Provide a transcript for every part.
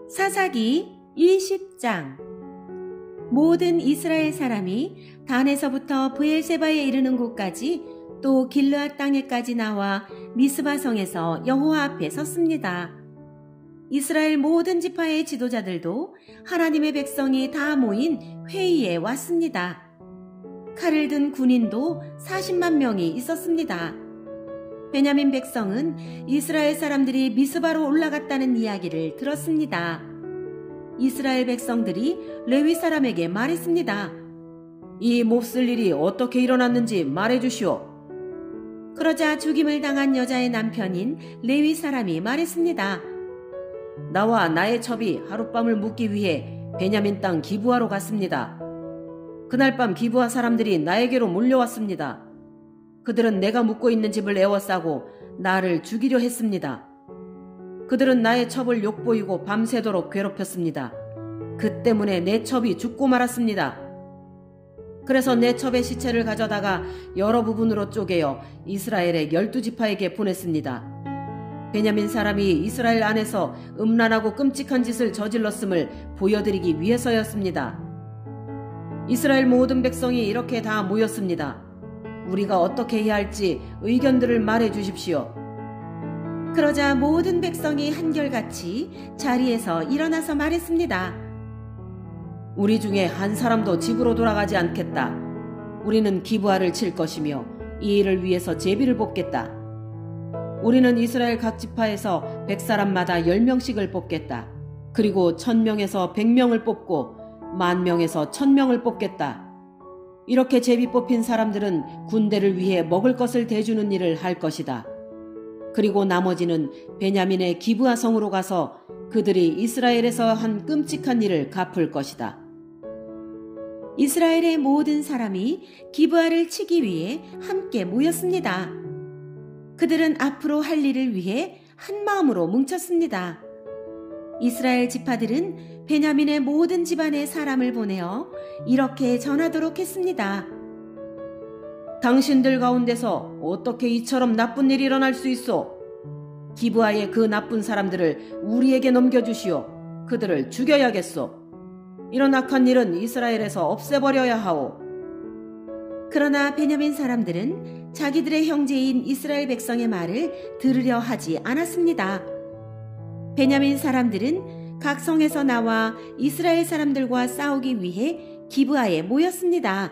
사사기 20장. 모든 이스라엘 사람이 단에서부터 브엘세바에 이르는 곳까지 또 길르앗 땅에까지 나와 미스바 성에서 여호와 앞에 섰습니다. 이스라엘 모든 지파의 지도자들도 하나님의 백성이 다 모인 회의에 왔습니다. 칼을 든 군인도 40만 명이 있었습니다. 베냐민 백성은 이스라엘 사람들이 미스바로 올라갔다는 이야기를 들었습니다. 이스라엘 백성들이 레위 사람에게 말했습니다. 이 몹쓸 일이 어떻게 일어났는지 말해주시오. 그러자 죽임을 당한 여자의 남편인 레위 사람이 말했습니다. 나와 나의 첩이 하룻밤을 묵기 위해 베냐민 땅 기브아로 갔습니다. 그날 밤 기브아 사람들이 나에게로 몰려왔습니다. 그들은 내가 묵고 있는 집을 에워싸고 나를 죽이려 했습니다. 그들은 나의 첩을 욕보이고 밤새도록 괴롭혔습니다. 그 때문에 내 첩이 죽고 말았습니다. 그래서 내 첩의 시체를 가져다가 여러 부분으로 쪼개어 이스라엘의 12지파에게 보냈습니다. 베냐민 사람이 이스라엘 안에서 음란하고 끔찍한 짓을 저질렀음을 보여드리기 위해서였습니다. 이스라엘 모든 백성이 이렇게 다 모였습니다. 우리가 어떻게 해야 할지 의견들을 말해 주십시오. 그러자 모든 백성이 한결같이 자리에서 일어나서 말했습니다. 우리 중에 한 사람도 집으로 돌아가지 않겠다. 우리는 기브아를 칠 것이며 이 일을 위해서 제비를 뽑겠다. 우리는 이스라엘 각 지파에서 100사람마다 10명씩을 뽑겠다. 그리고 1000명에서 100명을 뽑고 10,000명에서 1000명을 뽑겠다. 이렇게 제비 뽑힌 사람들은 군대를 위해 먹을 것을 대주는 일을 할 것이다. 그리고 나머지는 베냐민의 기브아 성으로 가서 그들이 이스라엘에서 한 끔찍한 일을 갚을 것이다. 이스라엘의 모든 사람이 기브아를 치기 위해 함께 모였습니다. 그들은 앞으로 할 일을 위해 한 마음으로 뭉쳤습니다. 이스라엘 지파들은 베냐민의 모든 집안의 사람을 보내어 이렇게 전하도록 했습니다. 당신들 가운데서 어떻게 이처럼 나쁜 일이 일어날 수 있어? 기브아의 그 나쁜 사람들을 우리에게 넘겨주시오. 그들을 죽여야겠소. 이런 악한 일은 이스라엘에서 없애버려야 하오. 그러나 베냐민 사람들은 자기들의 형제인 이스라엘 백성의 말을 들으려 하지 않았습니다. 베냐민 사람들은 각 성에서 나와 이스라엘 사람들과 싸우기 위해 기브아에 모였습니다.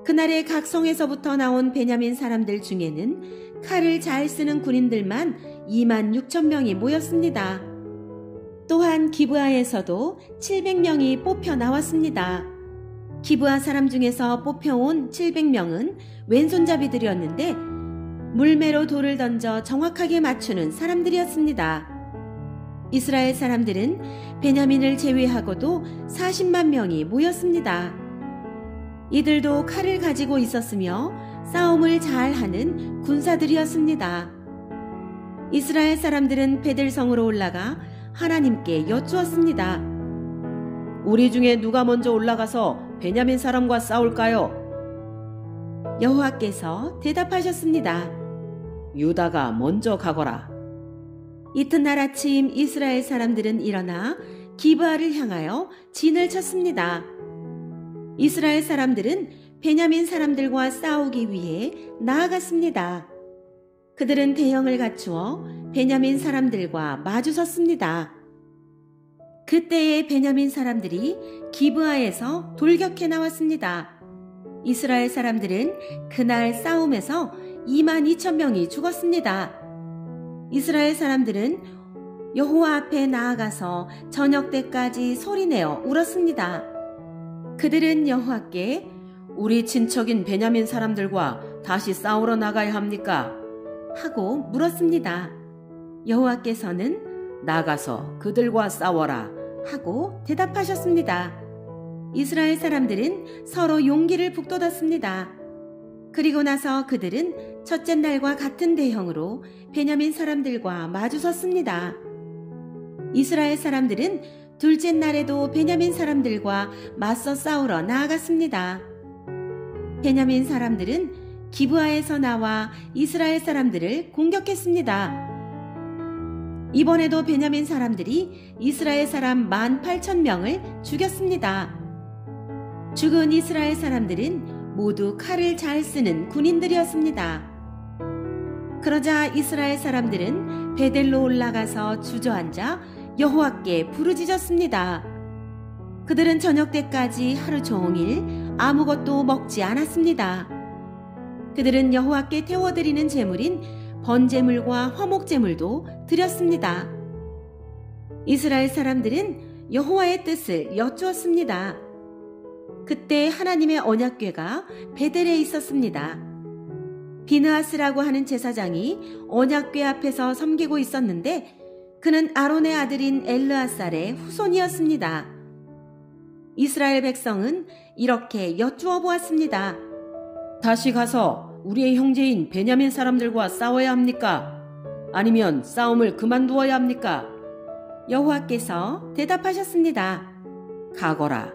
그날의 각 성에서부터 나온 베냐민 사람들 중에는 칼을 잘 쓰는 군인들만 26,000명이 모였습니다. 또한 기브아에서도 700명이 뽑혀 나왔습니다. 기브아 사람 중에서 뽑혀온 700명은 왼손잡이들이었는데 물매로 돌을 던져 정확하게 맞추는 사람들이었습니다. 이스라엘 사람들은 베냐민을 제외하고도 40만 명이 모였습니다. 이들도 칼을 가지고 있었으며 싸움을 잘하는 군사들이었습니다. 이스라엘 사람들은 베델성으로 올라가 하나님께 여쭈었습니다. 우리 중에 누가 먼저 올라가서 베냐민 사람과 싸울까요? 여호와께서 대답하셨습니다. 유다가 먼저 가거라. 이튿날 아침 이스라엘 사람들은 일어나 기브아를 향하여 진을 쳤습니다. 이스라엘 사람들은 베냐민 사람들과 싸우기 위해 나아갔습니다. 그들은 대형을 갖추어 베냐민 사람들과 마주섰습니다. 그때에 베냐민 사람들이 기브아에서 돌격해 나왔습니다. 이스라엘 사람들은 그날 싸움에서 22,000명이 죽었습니다. 이스라엘 사람들은 여호와 앞에 나아가서 저녁 때까지 소리내어 울었습니다. 그들은 여호와께 우리 친척인 베냐민 사람들과 다시 싸우러 나가야 합니까? 하고 물었습니다. 여호와께서는 나가서 그들과 싸워라 하고 대답하셨습니다. 이스라엘 사람들은 서로 용기를 북돋았습니다. 그리고 나서 그들은 첫째 날과 같은 대형으로 베냐민 사람들과 마주섰습니다. 이스라엘 사람들은 둘째 날에도 베냐민 사람들과 맞서 싸우러 나아갔습니다. 베냐민 사람들은 기브아에서 나와 이스라엘 사람들을 공격했습니다. 이번에도 베냐민 사람들이 이스라엘 사람 18,000명을 죽였습니다. 죽은 이스라엘 사람들은 모두 칼을 잘 쓰는 군인들이었습니다. 그러자 이스라엘 사람들은 베델로 올라가서 주저앉아 여호와께 부르짖었습니다. 그들은 저녁 때까지 하루 종일 아무것도 먹지 않았습니다. 그들은 여호와께 태워드리는 제물인 번제물과 화목제물도 드렸습니다. 이스라엘 사람들은 여호와의 뜻을 여쭈었습니다. 그때 하나님의 언약궤가 베델에 있었습니다. 비느하스라고 하는 제사장이 언약궤 앞에서 섬기고 있었는데 그는 아론의 아들인 엘르아살의 후손이었습니다. 이스라엘 백성은 이렇게 여쭈어 보았습니다. 다시 가서 우리의 형제인 베냐민 사람들과 싸워야 합니까? 아니면 싸움을 그만두어야 합니까? 여호와께서 대답하셨습니다. 가거라.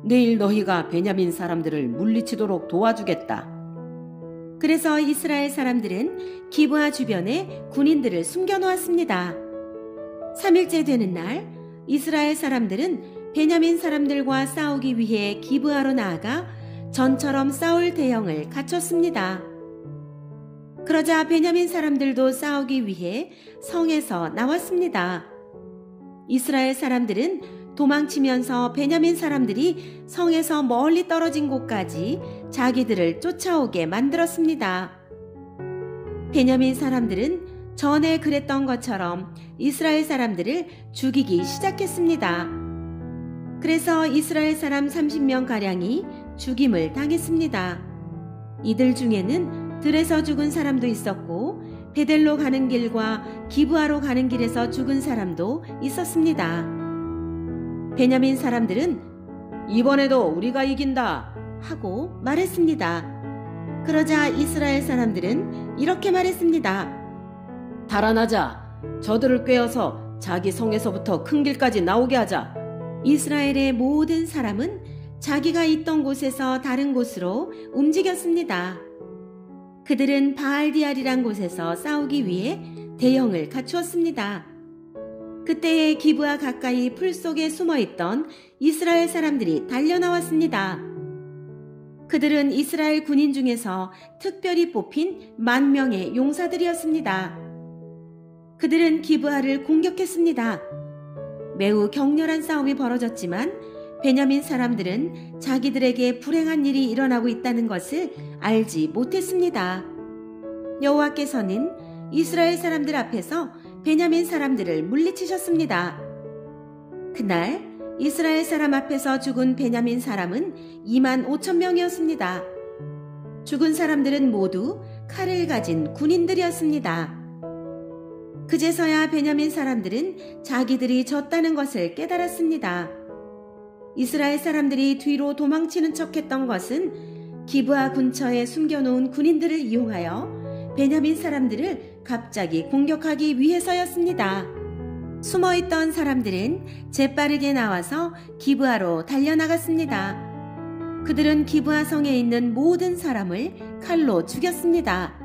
내일 너희가 베냐민 사람들을 물리치도록 도와주겠다. 그래서 이스라엘 사람들은 기브아 주변에 군인들을 숨겨놓았습니다. 3일째 되는 날 이스라엘 사람들은 베냐민 사람들과 싸우기 위해 기브아로 나아가 전처럼 싸울 대형을 갖췄습니다. 그러자 베냐민 사람들도 싸우기 위해 성에서 나왔습니다. 이스라엘 사람들은 도망치면서 베냐민 사람들이 성에서 멀리 떨어진 곳까지 자기들을 쫓아오게 만들었습니다. 베냐민 사람들은 전에 그랬던 것처럼 이스라엘 사람들을 죽이기 시작했습니다. 그래서 이스라엘 사람 30명가량이 죽임을 당했습니다. 이들 중에는 들에서 죽은 사람도 있었고 베델로 가는 길과 기브아로 가는 길에서 죽은 사람도 있었습니다. 베냐민 사람들은 이번에도 우리가 이긴다 하고 말했습니다. 그러자 이스라엘 사람들은 이렇게 말했습니다. 달아나자. 저들을 꿰어서 자기 성에서부터 큰 길까지 나오게 하자. 이스라엘의 모든 사람은 자기가 있던 곳에서 다른 곳으로 움직였습니다. 그들은 바알디알이란 곳에서 싸우기 위해 대형을 갖추었습니다. 그때에 기브아 가까이 풀 속에 숨어있던 이스라엘 사람들이 달려나왔습니다. 그들은 이스라엘 군인 중에서 특별히 뽑힌 10,000명의 용사들이었습니다. 그들은 기브아를 공격했습니다. 매우 격렬한 싸움이 벌어졌지만 베냐민 사람들은 자기들에게 불행한 일이 일어나고 있다는 것을 알지 못했습니다. 여호와께서는 이스라엘 사람들 앞에서 베냐민 사람들을 물리치셨습니다. 그날 이스라엘 사람 앞에서 죽은 베냐민 사람은 25,000명이었습니다. 죽은 사람들은 모두 칼을 가진 군인들이었습니다. 그제서야 베냐민 사람들은 자기들이 졌다는 것을 깨달았습니다. 이스라엘 사람들이 뒤로 도망치는 척했던 것은 기브아 근처에 숨겨놓은 군인들을 이용하여 베냐민 사람들을 갑자기 공격하기 위해서였습니다. 숨어있던 사람들은 재빠르게 나와서 기브아로 달려나갔습니다. 그들은 기브아 성에 있는 모든 사람을 칼로 죽였습니다.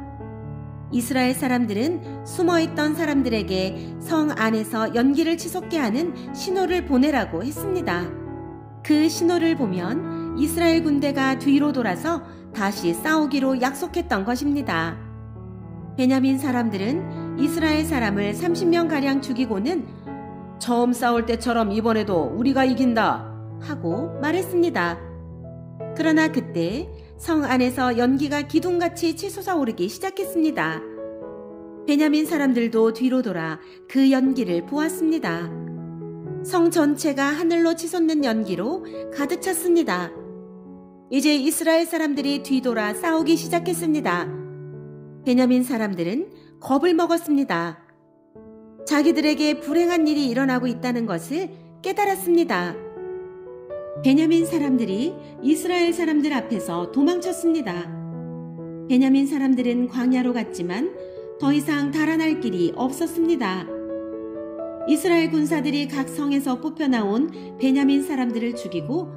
이스라엘 사람들은 숨어있던 사람들에게 성 안에서 연기를 치솟게 하는 신호를 보내라고 했습니다. 그 신호를 보면 이스라엘 군대가 뒤로 돌아서 다시 싸우기로 약속했던 것입니다. 베냐민 사람들은 이스라엘 사람을 30명가량 죽이고는 처음 싸울 때처럼 이번에도 우리가 이긴다 하고 말했습니다. 그러나 그때 성 안에서 연기가 기둥같이 치솟아 오르기 시작했습니다. 베냐민 사람들도 뒤로 돌아 그 연기를 보았습니다. 성 전체가 하늘로 치솟는 연기로 가득 찼습니다. 이제 이스라엘 사람들이 뒤돌아 싸우기 시작했습니다. 베냐민 사람들은 겁을 먹었습니다. 자기들에게 불행한 일이 일어나고 있다는 것을 깨달았습니다. 베냐민 사람들이 이스라엘 사람들 앞에서 도망쳤습니다. 베냐민 사람들은 광야로 갔지만 더 이상 달아날 길이 없었습니다. 이스라엘 군사들이 각 성에서 뽑혀나온 베냐민 사람들을 죽이고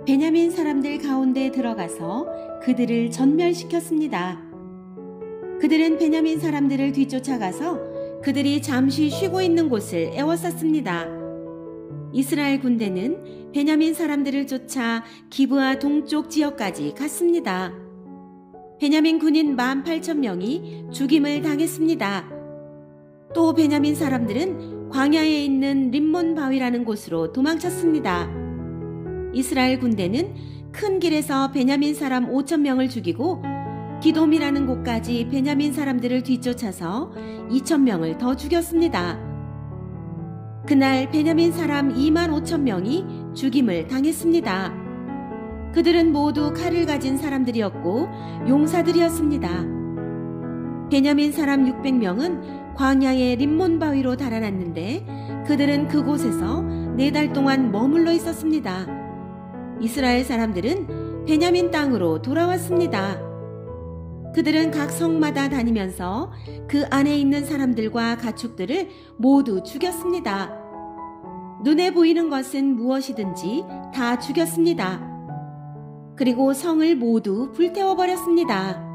베냐민 사람들 가운데 들어가서 그들을 전멸시켰습니다. 그들은 베냐민 사람들을 뒤쫓아가서 그들이 잠시 쉬고 있는 곳을 에워쌌습니다. 이스라엘 군대는 베냐민 사람들을 쫓아 기브아 동쪽 지역까지 갔습니다. 베냐민 군인 18,000명이 죽임을 당했습니다. 또 베냐민 사람들은 광야에 있는 림몬 바위라는 곳으로 도망쳤습니다. 이스라엘 군대는 큰 길에서 베냐민 사람 5,000명을 죽이고 기돔이라는 곳까지 베냐민 사람들을 뒤쫓아서 2,000명을 더 죽였습니다. 그날 베냐민 사람 25,000명이 죽임을 당했습니다. 그들은 모두 칼을 가진 사람들이었고 용사들이었습니다. 베냐민 사람 600명은 광야의 림몬 바위로 달아났는데 그들은 그곳에서 4달 동안 머물러 있었습니다. 이스라엘 사람들은 베냐민 땅으로 돌아왔습니다. 그들은 각 성마다 다니면서 그 안에 있는 사람들과 가축들을 모두 죽였습니다. 눈에 보이는 것은 무엇이든지 다 죽였습니다. 그리고 성을 모두 불태워버렸습니다.